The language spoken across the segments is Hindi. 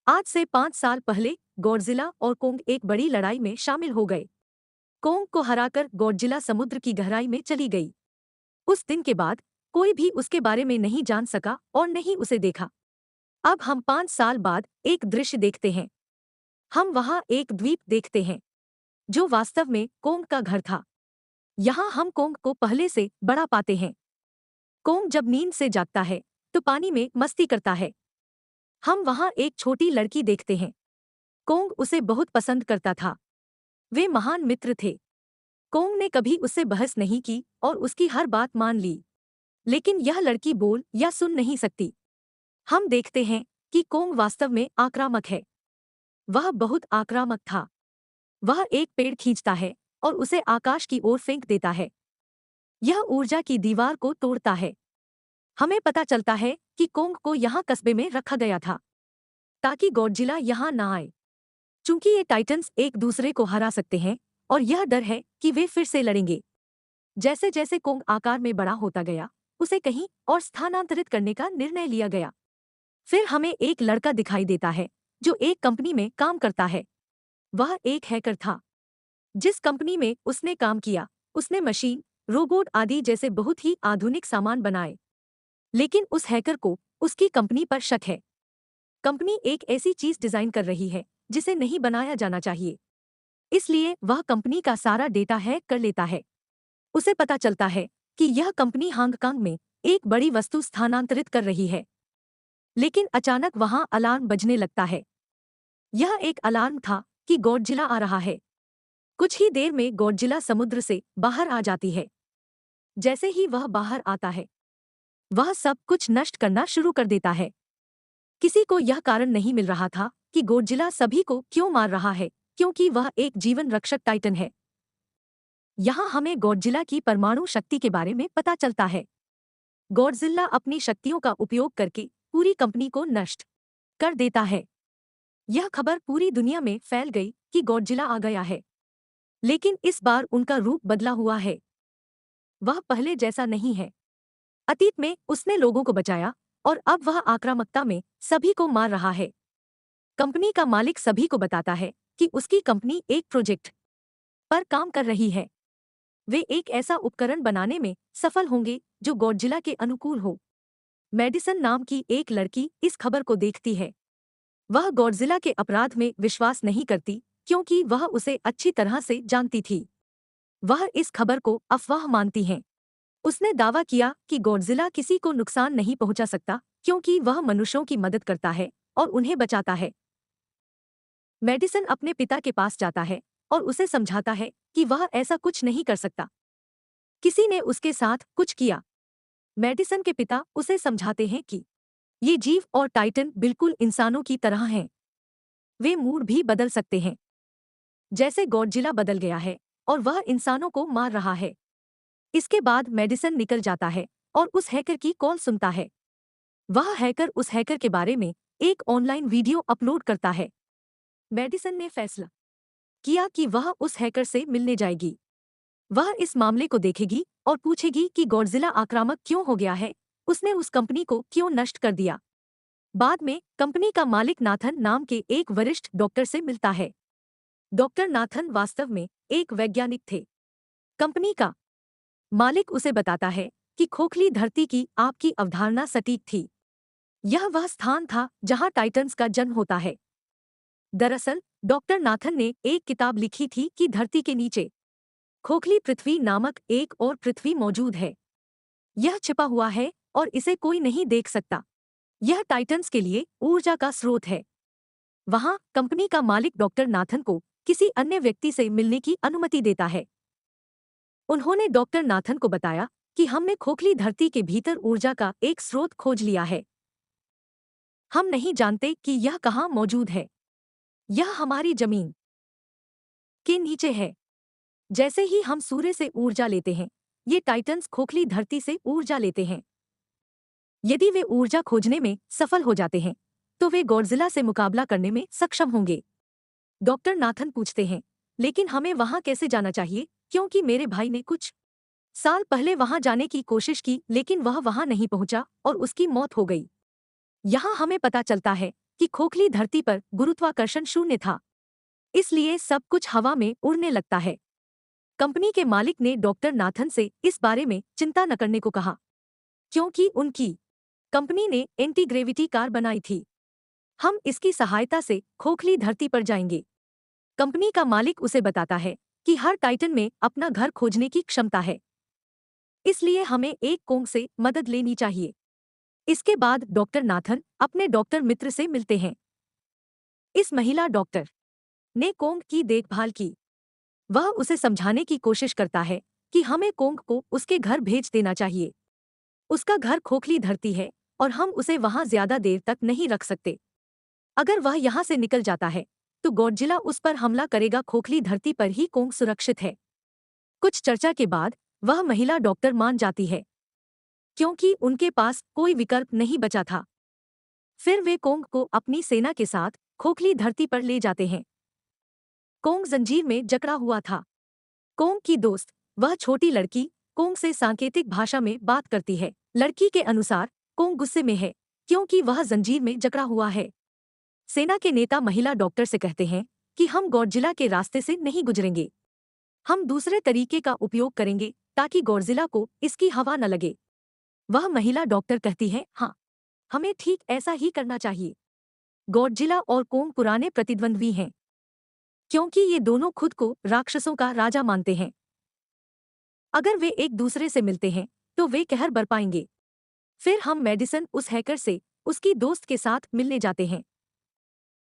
आज से 5 साल पहले गॉडजिला और कोंग एक बड़ी लड़ाई में शामिल हो गए। कोंग को हराकर गॉडजिला समुद्र की गहराई में चली गई। उस दिन के बाद कोई भी उसके बारे में नहीं जान सका और नहीं उसे देखा। अब हम 5 साल बाद एक दृश्य देखते हैं। हम वहां एक द्वीप देखते हैं जो वास्तव में कोंग का घर था। यहाँ हम कोंग को पहले से बड़ा पाते हैं। कोंग जब नींद से जागता है तो पानी में मस्ती करता है। हम वहां एक छोटी लड़की देखते हैं। कोंग उसे बहुत पसंद करता था। वे महान मित्र थे। कोंग ने कभी उससे बहस नहीं की और उसकी हर बात मान ली। लेकिन यह लड़की बोल या सुन नहीं सकती। हम देखते हैं कि कोंग वास्तव में आक्रामक है। वह बहुत आक्रामक था। वह एक पेड़ खींचता है और उसे आकाश की ओर फेंक देता है। यह ऊर्जा की दीवार को तोड़ता है। हमें पता चलता है कि कोंग को यहाँ कस्बे में रखा गया था ताकि गॉडजिला यहाँ न आए। चूंकि ये टाइटन्स एक दूसरे को हरा सकते हैं और यह डर है कि वे फिर से लड़ेंगे। जैसे जैसे कोंग आकार में बड़ा होता गया उसे कहीं और स्थानांतरित करने का निर्णय लिया गया। फिर हमें एक लड़का दिखाई देता है जो एक कंपनी में काम करता है। वह एक हैकर था। जिस कंपनी में उसने काम किया उसने मशीन, रोबोट आदि जैसे बहुत ही आधुनिक सामान बनाए। लेकिन उस हैकर को उसकी कंपनी पर शक है। कंपनी एक ऐसी चीज डिजाइन कर रही है जिसे नहीं बनाया जाना चाहिए। इसलिए वह कंपनी का सारा डेटा हैक कर लेता है। उसे पता चलता है कि यह कंपनी हांगकांग में एक बड़ी वस्तु स्थानांतरित कर रही है। लेकिन अचानक वहां अलार्म बजने लगता है। यह एक अलार्म था कि गॉडजिला आ रहा है। कुछ ही देर में गॉडजिला समुद्र से बाहर आ जाती है। जैसे ही वह बाहर आता है वह सब कुछ नष्ट करना शुरू कर देता है। किसी को यह कारण नहीं मिल रहा था कि गॉडजिला सभी को क्यों मार रहा है, क्योंकि वह एक जीवन रक्षक टाइटन है। यहाँ हमें गॉडजिला की परमाणु शक्ति के बारे में पता चलता है। गॉडजिला अपनी शक्तियों का उपयोग करके पूरी कंपनी को नष्ट कर देता है। यह खबर पूरी दुनिया में फैल गई कि गॉडजिला आ गया है। लेकिन इस बार उनका रूप बदला हुआ है। वह पहले जैसा नहीं है। अतीत में उसने लोगों को बचाया और अब वह आक्रामकता में सभी को मार रहा है। कंपनी का मालिक सभी को बताता है कि उसकी कंपनी एक प्रोजेक्ट पर काम कर रही है। वे एक ऐसा उपकरण बनाने में सफल होंगे जो गॉडजिला के अनुकूल हो। मेडिसन नाम की एक लड़की इस खबर को देखती है। वह गॉडजिला के अपराध में विश्वास नहीं करती क्योंकि वह उसे अच्छी तरह से जानती थी। वह इस खबर को अफवाह मानती है। उसने दावा किया कि गॉडजिला किसी को नुकसान नहीं पहुंचा सकता क्योंकि वह मनुष्यों की मदद करता है और उन्हें बचाता है। मेडिसन अपने पिता के पास जाता है और उसे समझाता है कि वह ऐसा कुछ नहीं कर सकता। किसी ने उसके साथ कुछ किया। मेडिसन के पिता उसे समझाते हैं कि ये जीव और टाइटन बिल्कुल इंसानों की तरह हैं। वे मूड भी बदल सकते हैं जैसे गॉडजिला बदल गया है और वह इंसानों को मार रहा है। इसके बाद मेडिसन निकल जाता है और उस हैकर की कॉल सुनता है। वह हैकर उस हैकर के बारे में एक ऑनलाइन वीडियो अपलोड करता है। मेडिसन ने फैसला किया कि वह उस हैकर से मिलने जाएगी। वह इस मामले को देखेगी और पूछेगी कि गॉडजिला आक्रामक क्यों हो गया है, उसने उस कंपनी को क्यों नष्ट कर दिया। बाद में कंपनी का मालिक नाथन नाम के एक वरिष्ठ डॉक्टर से मिलता है। डॉक्टर नाथन वास्तव में एक वैज्ञानिक थे। कंपनी का मालिक उसे बताता है कि खोखली धरती की आपकी अवधारणा सटीक थी। यह वह स्थान था जहां टाइटन्स का जन्म होता है। दरअसल डॉक्टर नाथन ने एक किताब लिखी थी कि धरती के नीचे खोखली पृथ्वी नामक एक और पृथ्वी मौजूद है। यह छिपा हुआ है और इसे कोई नहीं देख सकता। यह टाइटन्स के लिए ऊर्जा का स्रोत है। वहां कंपनी का मालिक डॉक्टर नाथन को किसी अन्य व्यक्ति से मिलने की अनुमति देता है। उन्होंने डॉक्टर नाथन को बताया कि हमने खोखली धरती के भीतर ऊर्जा का एक स्रोत खोज लिया है। हम नहीं जानते कि यह कहाँ मौजूद है। यह हमारी जमीन के नीचे है। जैसे ही हम सूर्य से ऊर्जा लेते हैं, ये टाइटन्स खोखली धरती से ऊर्जा लेते हैं। यदि वे ऊर्जा खोजने में सफल हो जाते हैं, तो वे गॉडजिला से मुकाबला करने में सक्षम होंगे। डॉक्टर नाथन पूछते हैं, लेकिन हमें वहां कैसे जाना चाहिए, क्योंकि मेरे भाई ने कुछ साल पहले वहां जाने की कोशिश की लेकिन वह वहां नहीं पहुंचा और उसकी मौत हो गई। यहाँ हमें पता चलता है कि खोखली धरती पर गुरुत्वाकर्षण शून्य था, इसलिए सब कुछ हवा में उड़ने लगता है। कंपनी के मालिक ने डॉक्टर नाथन से इस बारे में चिंता न करने को कहा, क्योंकि उनकी कंपनी ने एंटी ग्रेविटी कार बनाई थी। हम इसकी सहायता से खोखली धरती पर जाएंगे। कंपनी का मालिक उसे बताता है कि हर टाइटन में अपना घर खोजने की क्षमता है, इसलिए हमें एक कोंग से मदद लेनी चाहिए। इसके बाद डॉक्टर नाथन अपने डॉक्टर मित्र से मिलते हैं। इस महिला डॉक्टर ने कोंग की देखभाल की। वह उसे समझाने की कोशिश करता है कि हमें कोंग को उसके घर भेज देना चाहिए। उसका घर खोखली धरती है और हम उसे वहां ज्यादा देर तक नहीं रख सकते। अगर वह यहां से निकल जाता है तो गॉडजिला उस पर हमला करेगा। खोखली धरती पर ही कोंग सुरक्षित है। कुछ चर्चा के बाद वह महिला डॉक्टर मान जाती है, क्योंकि उनके पास कोई विकल्प नहीं बचा था। फिर वे कोंग को अपनी सेना के साथ खोखली धरती पर ले जाते हैं। कोंग जंजीर में जकड़ा हुआ था। कोंग की दोस्त, वह छोटी लड़की, कोंग से सांकेतिक भाषा में बात करती है। लड़की के अनुसार कोंग गुस्से में है, क्योंकि वह जंजीर में जकड़ा हुआ है। सेना के नेता महिला डॉक्टर से कहते हैं कि हम गॉडजिला के रास्ते से नहीं गुजरेंगे। हम दूसरे तरीके का उपयोग करेंगे ताकि गॉडजिला को इसकी हवा न लगे। वह महिला डॉक्टर कहती है, हाँ, हमें ठीक ऐसा ही करना चाहिए। गॉडजिला और कोंग पुराने प्रतिद्वंद्वी हैं, क्योंकि ये दोनों खुद को राक्षसों का राजा मानते हैं। अगर वे एक दूसरे से मिलते हैं तो वे कहर बरपाएंगे। फिर हम मेडिसन उस हैकर से उसकी दोस्त के साथ मिलने जाते हैं।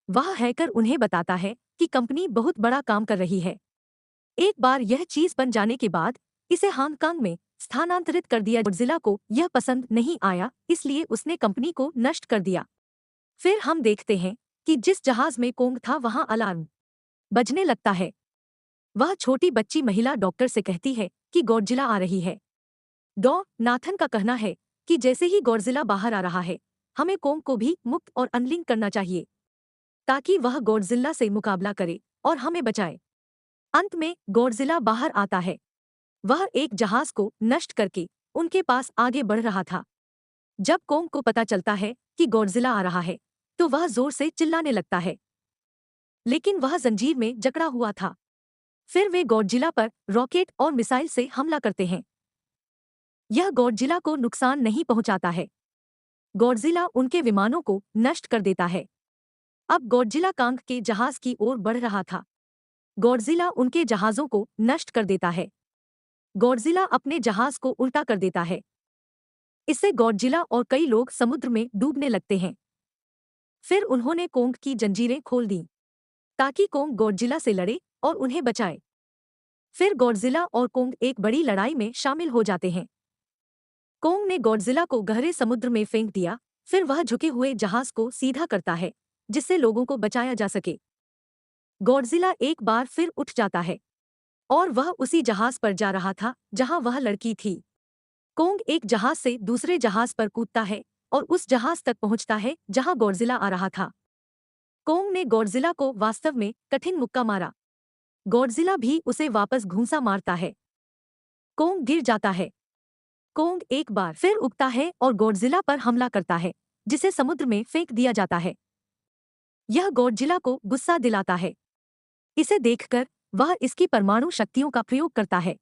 वह हैकर उन्हें बताता है कि कंपनी बहुत बड़ा काम कर रही है। एक बार यह चीज बन जाने के बाद इसे हांगकांग में स्थानांतरित कर दिया। गॉडजिला को यह पसंद नहीं आया, इसलिए उसने कंपनी को नष्ट कर दिया। फिर हम देखते हैं कि जिस जहाज में कोंग था वहां अलार्म बजने लगता है। वह छोटी बच्ची महिला डॉक्टर से कहती है कि गॉडजिला आ रही है। डॉ नाथन का कहना है कि जैसे ही गॉडजिला बाहर आ रहा है, हमें कोंग को भी मुक्त और अनलिंक करना चाहिए, ताकि वह गॉडजिला से मुकाबला करे और हमें बचाए। अंत में गॉडजिला बाहर आता है। वह एक जहाज को नष्ट करके उनके पास आगे बढ़ रहा था। जब कोंग को पता चलता है कि गॉडजिला आ रहा है तो वह जोर से चिल्लाने लगता है, लेकिन वह जंजीर में जकड़ा हुआ था। फिर वे गॉडजिला पर रॉकेट और मिसाइल से हमला करते हैं। यह गॉडजिला को नुकसान नहीं पहुंचाता है। गॉडजिला उनके विमानों को नष्ट कर देता है। अब गॉडजिला कांग के जहाज की ओर बढ़ रहा था। गॉडजिला उनके जहाजों को नष्ट कर देता है। गॉडजिला अपने जहाज को उल्टा कर देता है। इससे गॉडजिला और कई लोग समुद्र में डूबने लगते हैं। फिर उन्होंने कोंग की जंजीरें खोल दीं, ताकि कोंग गॉडजिला से लड़े और उन्हें बचाए। फिर गॉडजिला और कोंग एक बड़ी लड़ाई में शामिल हो जाते हैं। कोंग ने गॉडजिला को गहरे समुद्र में फेंक दिया। फिर वह झुके हुए जहाज को सीधा करता है, जिससे लोगों को बचाया जा सके। गॉडजिला एक बार फिर उठ जाता है और वह उसी जहाज पर जा रहा था जहां वह लड़की थी। कोंग एक जहाज से दूसरे जहाज पर कूदता है और उस जहाज तक पहुंचता है जहां गॉडजिला आ रहा था। कोंग ने गॉडजिला को वास्तव में कठिन मुक्का मारा। गॉडजिला भी उसे वापस घूंसा मारता है। कोंग गिर जाता है। कोंग एक बार फिर उगता है और गॉडजिला पर हमला करता है, जिसे समुद्र में फेंक दिया जाता है। यह गॉडजिला को गुस्सा दिलाता है। इसे देखकर वह इसकी परमाणु शक्तियों का प्रयोग करता है।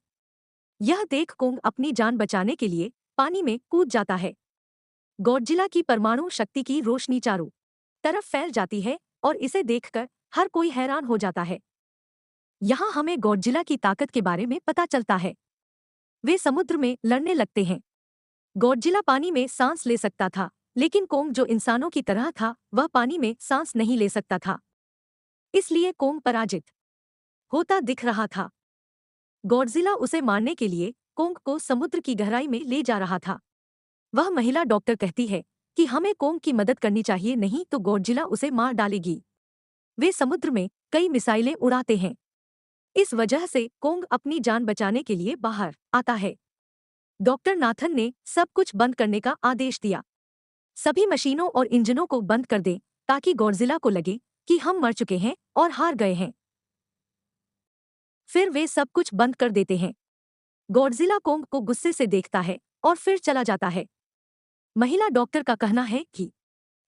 यह देख कोंग अपनी जान बचाने के लिए पानी में कूद जाता है। गॉडजिला की परमाणु शक्ति की रोशनी चारों तरफ फैल जाती है और इसे देखकर हर कोई हैरान हो जाता है। यहाँ हमें गॉडजिला की ताकत के बारे में पता चलता है। वे समुद्र में लड़ने लगते हैं। गॉडजिला पानी में सांस ले सकता था, लेकिन कोंग जो इंसानों की तरह था वह पानी में सांस नहीं ले सकता था। इसलिए कोंग पराजित होता दिख रहा था। गॉडजिला उसे मारने के लिए कोंग को समुद्र की गहराई में ले जा रहा था। वह महिला डॉक्टर कहती है कि हमें कोंग की मदद करनी चाहिए, नहीं तो गॉडजिला उसे मार डालेगी। वे समुद्र में कई मिसाइलें उड़ाते हैं। इस वजह से कोंग अपनी जान बचाने के लिए बाहर आता है। डॉक्टर नाथन ने सब कुछ बंद करने का आदेश दिया। सभी मशीनों और इंजनों को बंद कर दें, ताकि गॉडजिला को लगे कि हम मर चुके हैं और हार गए हैं। फिर वे सब कुछ बंद कर देते हैं। गॉडजिला कोंग को गुस्से से देखता है और फिर चला जाता है। महिला डॉक्टर का कहना है कि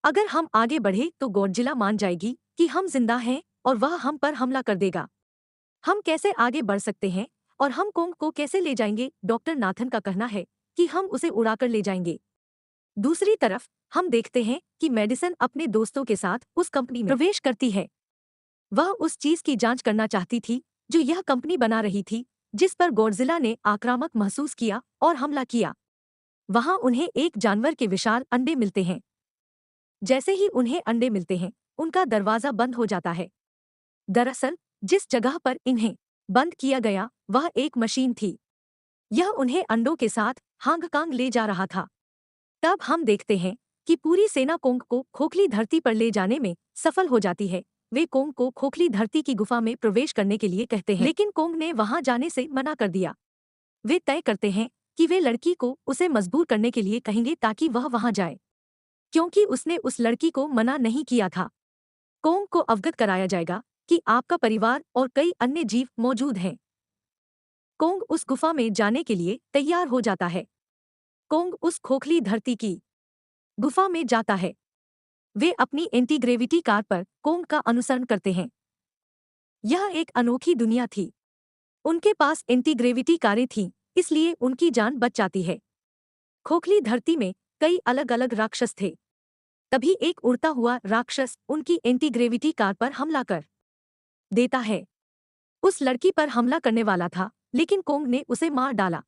अगर हम आगे बढ़े तो गॉडजिला मान जाएगी कि हम जिंदा हैं और वह हम पर हमला कर देगा। हम कैसे आगे बढ़ सकते हैं और हम कोंग को कैसे ले जाएंगे? डॉक्टर नाथन का कहना है कि हम उसे उड़ाकर ले जाएंगे। दूसरी तरफ हम देखते हैं कि मेडिसन अपने दोस्तों के साथ उस कंपनी में प्रवेश करती है। वह उस चीज की जांच करना चाहती थी जो यह कंपनी बना रही थी, जिस पर गॉडजिला ने आक्रामक महसूस किया और हमला किया। वहां उन्हें एक जानवर के विशाल अंडे मिलते हैं। जैसे ही उन्हें अंडे मिलते हैं, उनका दरवाजा बंद हो जाता है। दरअसल जिस जगह पर इन्हें बंद किया गया वह एक मशीन थी। यह उन्हें अंडों के साथ हांगकांग ले जा रहा था। तब हम देखते हैं कि पूरी सेना कोंग को खोखली धरती पर ले जाने में सफल हो जाती है। वे कोंग को खोखली धरती की गुफा में प्रवेश करने के लिए कहते हैं, लेकिन कोंग ने वहां जाने से मना कर दिया। वे तय करते हैं कि वे लड़की को उसे मजबूर करने के लिए कहेंगे ताकि वह वहां जाए, क्योंकि उसने उस लड़की को मना नहीं किया था। कोंग को अवगत कराया जाएगा कि आपका परिवार और कई अन्य जीव मौजूद हैं। कोंग उस गुफा में जाने के लिए तैयार हो जाता है। कोंग उस खोखली धरती की गुफा में जाता है। वे अपनी एंटी-ग्रेविटी कार पर कोंग का अनुसरण करते हैं। यह एक अनोखी दुनिया थी। उनके पास एंटी-ग्रेविटी कारें थीं, इसलिए उनकी जान बच जाती है। खोखली धरती में कई अलग अलग राक्षस थे। तभी एक उड़ता हुआ राक्षस उनकी एंटी-ग्रेविटी कार पर हमला कर देता है। उस लड़की पर हमला करने वाला था, लेकिन कोंग ने उसे मार डाला।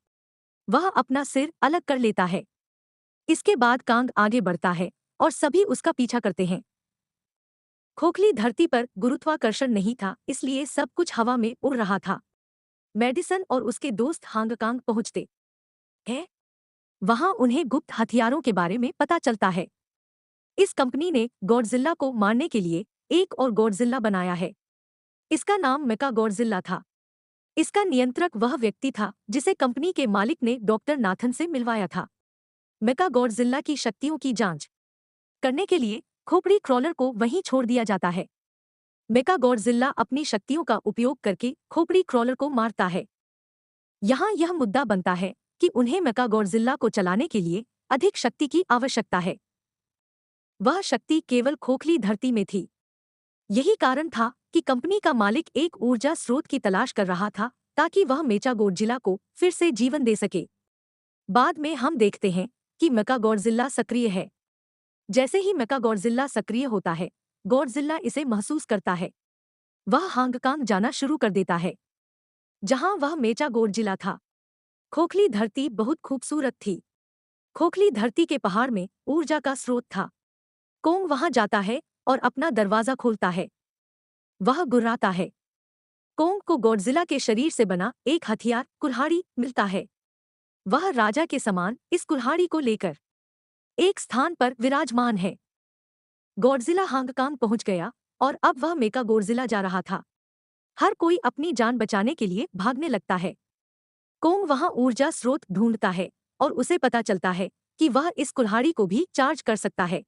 वह अपना सिर अलग कर लेता है। इसके बाद कांग आगे बढ़ता है और सभी उसका पीछा करते हैं। खोखली धरती पर गुरुत्वाकर्षण नहीं था, इसलिए सब कुछ हवा में उड़ रहा था। मेडिसन और उसके दोस्त हांगकांग पहुंचते हैं। वहां उन्हें गुप्त हथियारों के बारे में पता चलता है। इस कंपनी ने गॉडजिला को मारने के लिए एक और गॉडजिला बनाया है। इसका नाम मेका गॉडजिला था। इसका नियंत्रक वह व्यक्ति था जिसे कंपनी के मालिक ने डॉक्टर नाथन से मिलवाया था। मेका गॉडजिला की शक्तियों की जांच करने के लिए खोपड़ी क्रॉलर को वहीं छोड़ दिया जाता है। मेका गॉडजिला अपनी शक्तियों का उपयोग करके खोपड़ी क्रॉलर को मारता है। यहाँ यह मुद्दा बनता है कि उन्हें मेका गॉडजिला को चलाने के लिए अधिक शक्ति की आवश्यकता है। वह शक्ति केवल खोखली धरती में थी। यही कारण था कि कंपनी का मालिक एक ऊर्जा स्रोत की तलाश कर रहा था ताकि वह मेचा गॉडजिला को फिर से जीवन दे सके। बाद में हम देखते हैं कि मेका गॉडजिला सक्रिय है। जैसे ही मेका गॉडजिला सक्रिय होता है, गॉडजिला इसे महसूस करता है। वह हांगकांग जाना शुरू कर देता है, जहां वह मेचा गॉडजिला था। खोखली धरती बहुत खूबसूरत थी। खोखली धरती के पहाड़ में ऊर्जा का स्रोत था। कोंग वहां जाता है और अपना दरवाजा खोलता है। वह गुर्राता है। कोंग को गॉडजिला के शरीर से बना एक हथियार कुल्हाड़ी मिलता है। वह राजा के समान इस कुल्हाड़ी को लेकर एक स्थान पर विराजमान है। गॉडजिला हांगकांग पहुंच गया और अब वह मेका गॉडजिला जा रहा था। हर कोई अपनी जान बचाने के लिए भागने लगता है। कोंग वहां ऊर्जा स्रोत ढूंढता है और उसे पता चलता है कि वह इस कुल्हाड़ी को भी चार्ज कर सकता है,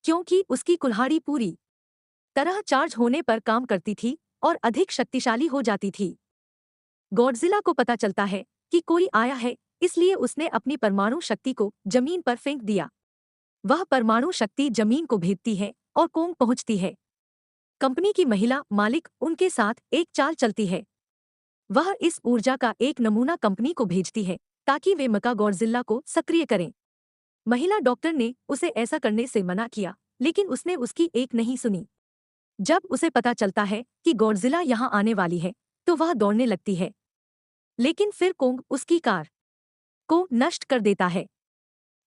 क्योंकि उसकी कुल्हाड़ी पूरी तरह चार्ज होने पर काम करती थी और अधिक शक्तिशाली हो जाती थी। गॉडजिला को पता चलता है कि कोई आया है, इसलिए उसने अपनी परमाणु शक्ति को जमीन पर फेंक दिया। वह परमाणु शक्ति जमीन को भेदती है और कोंग पहुंचती है। कंपनी की महिला मालिक उनके साथ एक चाल चलती है। वह इस ऊर्जा का एक नमूना कंपनी को भेजती है ताकि वे मेका गॉडजिला को सक्रिय करें। महिला डॉक्टर ने उसे ऐसा करने से मना किया, लेकिन उसने उसकी एक नहीं सुनी। जब उसे पता चलता है कि गॉडजिला यहाँ आने वाली है, तो वह दौड़ने लगती है। लेकिन फिर कोंग उसकी कार को नष्ट कर देता है।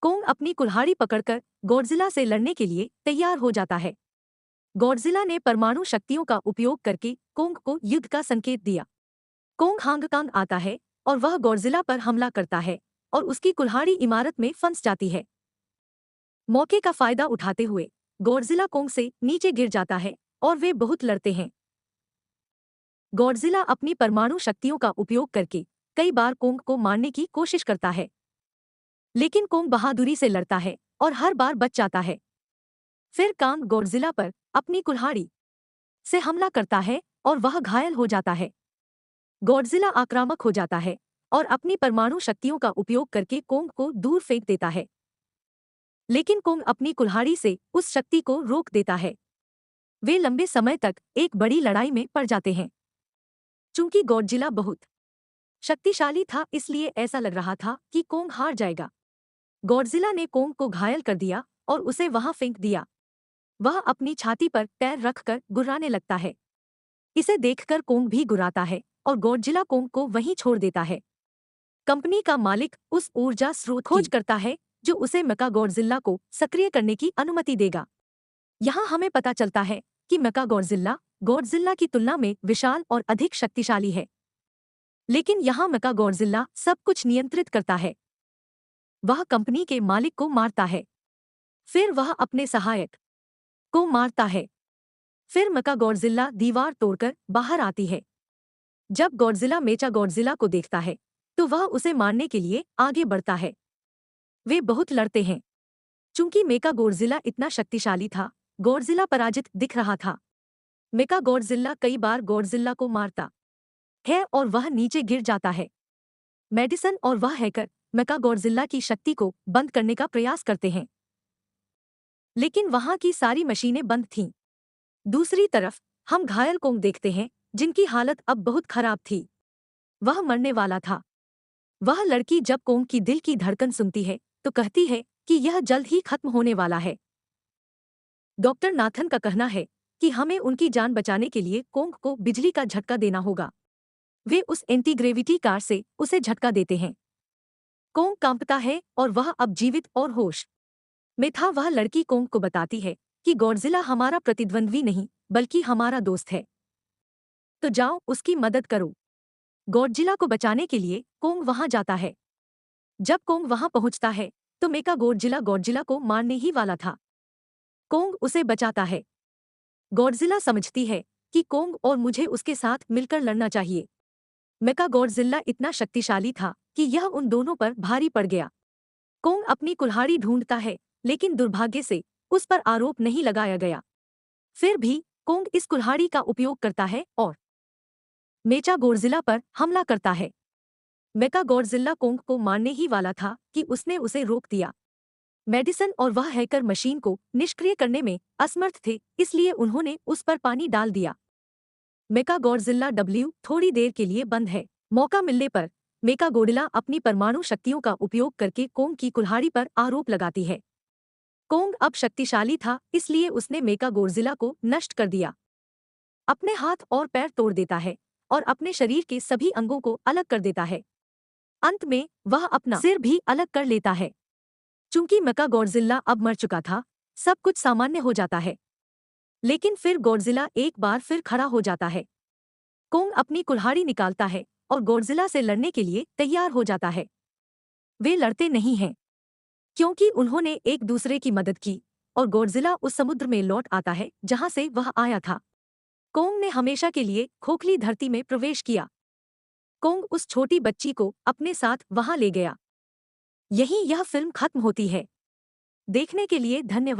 कोंग अपनी कुल्हाड़ी पकड़कर गॉडजिला से लड़ने के लिए तैयार हो जाता है। गॉडजिला ने परमाणु शक्तियों का उपयोग करके कोंग को युद्ध का संकेत दिया। कोंग हांगकांग आता है और वह गॉडजिला पर हमला करता है और उसकी कुल्हाड़ी इमारत में फंस जाती है। मौके का फायदा उठाते हुए गॉडजिला कोंग से नीचे गिर जाता है और वे बहुत लड़ते हैं। गॉडजिला अपनी परमाणु शक्तियों का उपयोग करके कई बार कोंग को मारने की कोशिश करता है, लेकिन कोंग बहादुरी से लड़ता है और हर बार बच जाता है। फिर कांग गॉडजिला पर अपनी कुल्हाड़ी से हमला करता है और वह घायल हो जाता है। गॉडजिला आक्रामक हो जाता है और अपनी परमाणु शक्तियों का उपयोग करके कोंग को दूर फेंक देता है। लेकिन कोंग अपनी कुल्हाड़ी से उस शक्ति को रोक देता है। वे लंबे समय तक एक बड़ी लड़ाई में पड़ जाते हैं। चूंकि गॉडजिला बहुत शक्तिशाली था, इसलिए ऐसा लग रहा था कि कोंग हार जाएगा। गॉडजिला ने कोंग को घायल कर दिया और उसे वहां फेंक दिया। वह अपनी छाती पर पैर रखकर गुर्राने लगता है। इसे देखकर कोंग भी गुर्राता है और गॉडजिला कोंग को वहीं छोड़ देता है। कंपनी का मालिक उस ऊर्जा स्रोत खोज करता है जो उसे मेका गॉडजिला को सक्रिय करने की अनुमति देगा। यहाँ हमें पता चलता है कि मेका गॉडजिला की तुलना में विशाल और अधिक शक्तिशाली है। लेकिन यहाँ मेका गॉडजिला सब कुछ नियंत्रित करता है। वह कंपनी के मालिक को मारता है, फिर वह अपने सहायक को मारता है। फिर मेका गॉडजिला दीवार तोड़कर बाहर आती है। जब गॉडजिला मेचा गॉडजिला को देखता है तो वह उसे मारने के लिए आगे बढ़ता है। वे बहुत लड़ते हैं। चूंकि मेका गॉडजिला इतना शक्तिशाली था, गॉडजिला पराजित दिख रहा था। मेका गॉडजिला कई बार गॉडजिला को मारता है और वह नीचे गिर जाता है। मेडिसन और वह हैकर मेका गॉडजिला की शक्ति को बंद करने का प्रयास करते हैं, लेकिन वहां की सारी मशीनें बंद थीं। दूसरी तरफ हम घायल कोंग देखते हैं, जिनकी हालत अब बहुत खराब थी। वह मरने वाला था। वह लड़की जब कोंग की दिल की धड़कन सुनती है तो कहती है कि यह जल्द ही खत्म होने वाला है। डॉक्टर नाथन का कहना है कि हमें उनकी जान बचाने के लिए कोंग को बिजली का झटका देना होगा। वे उस एंटी-ग्रेविटी कार से उसे झटका देते हैं। कोंग कांपता है और वह अब जीवित और होश में था। वह लड़की कोंग को बताती है कि गॉडजिला हमारा प्रतिद्वंद्वी नहीं बल्कि हमारा दोस्त है, तो जाओ उसकी मदद करो। गॉडजिला को बचाने के लिए कोंग वहां जाता है। जब कोंग वहां पहुंचता है तो मेका गॉडजिला को मारने ही वाला था। कोंग उसे बचाता है। गॉडजिला समझती है कि कोंग और मुझे उसके साथ मिलकर लड़ना चाहिए। मेका गॉडजिला इतना शक्तिशाली था कि यह उन दोनों पर भारी पड़ गया। कोंग अपनी कुल्हाड़ी ढूंढता है, लेकिन दुर्भाग्य से उस पर आरोप नहीं लगाया गया। फिर भी कोंग इस कुल्हाड़ी का उपयोग करता है और मेचा गॉडजिला पर हमला करता है। मेका गॉडजिला कोंग को मारने ही वाला था कि उसने उसे रोक दिया। मेडिसन और वह हैकर मशीन को निष्क्रिय करने में असमर्थ थे, इसलिए उन्होंने उस पर पानी डाल दिया। मेका गॉडजिला थोड़ी देर के लिए बंद है। मौका मिलने पर मेका गॉडजिला अपनी परमाणु शक्तियों का उपयोग करके कोंग की कुल्हाड़ी पर आरोप लगाती है। कोंग अब शक्तिशाली था, इसलिए उसने मेका गॉडजिला को नष्ट कर दिया। अपने हाथ और पैर तोड़ देता है और अपने शरीर के सभी अंगों को अलग कर देता है। अंत में वह अपना सिर भी अलग कर लेता है। चूंकि मेका गॉडजिला अब मर चुका था, सब कुछ सामान्य हो जाता है। लेकिन फिर गॉडजिला एक बार फिर खड़ा हो जाता है। कोंग अपनी कुल्हाड़ी निकालता है और गॉडजिला से लड़ने के लिए तैयार हो जाता है। वे लड़ते नहीं हैं, क्योंकि उन्होंने एक दूसरे की मदद की और गॉडजिला उस समुद्र में लौट आता है जहां से वह आया था। कोंग ने हमेशा के लिए खोखली धरती में प्रवेश किया। कोंग उस छोटी बच्ची को अपने साथ वहां ले गया। यहीं यह फिल्म खत्म होती है। देखने के लिए धन्यवाद।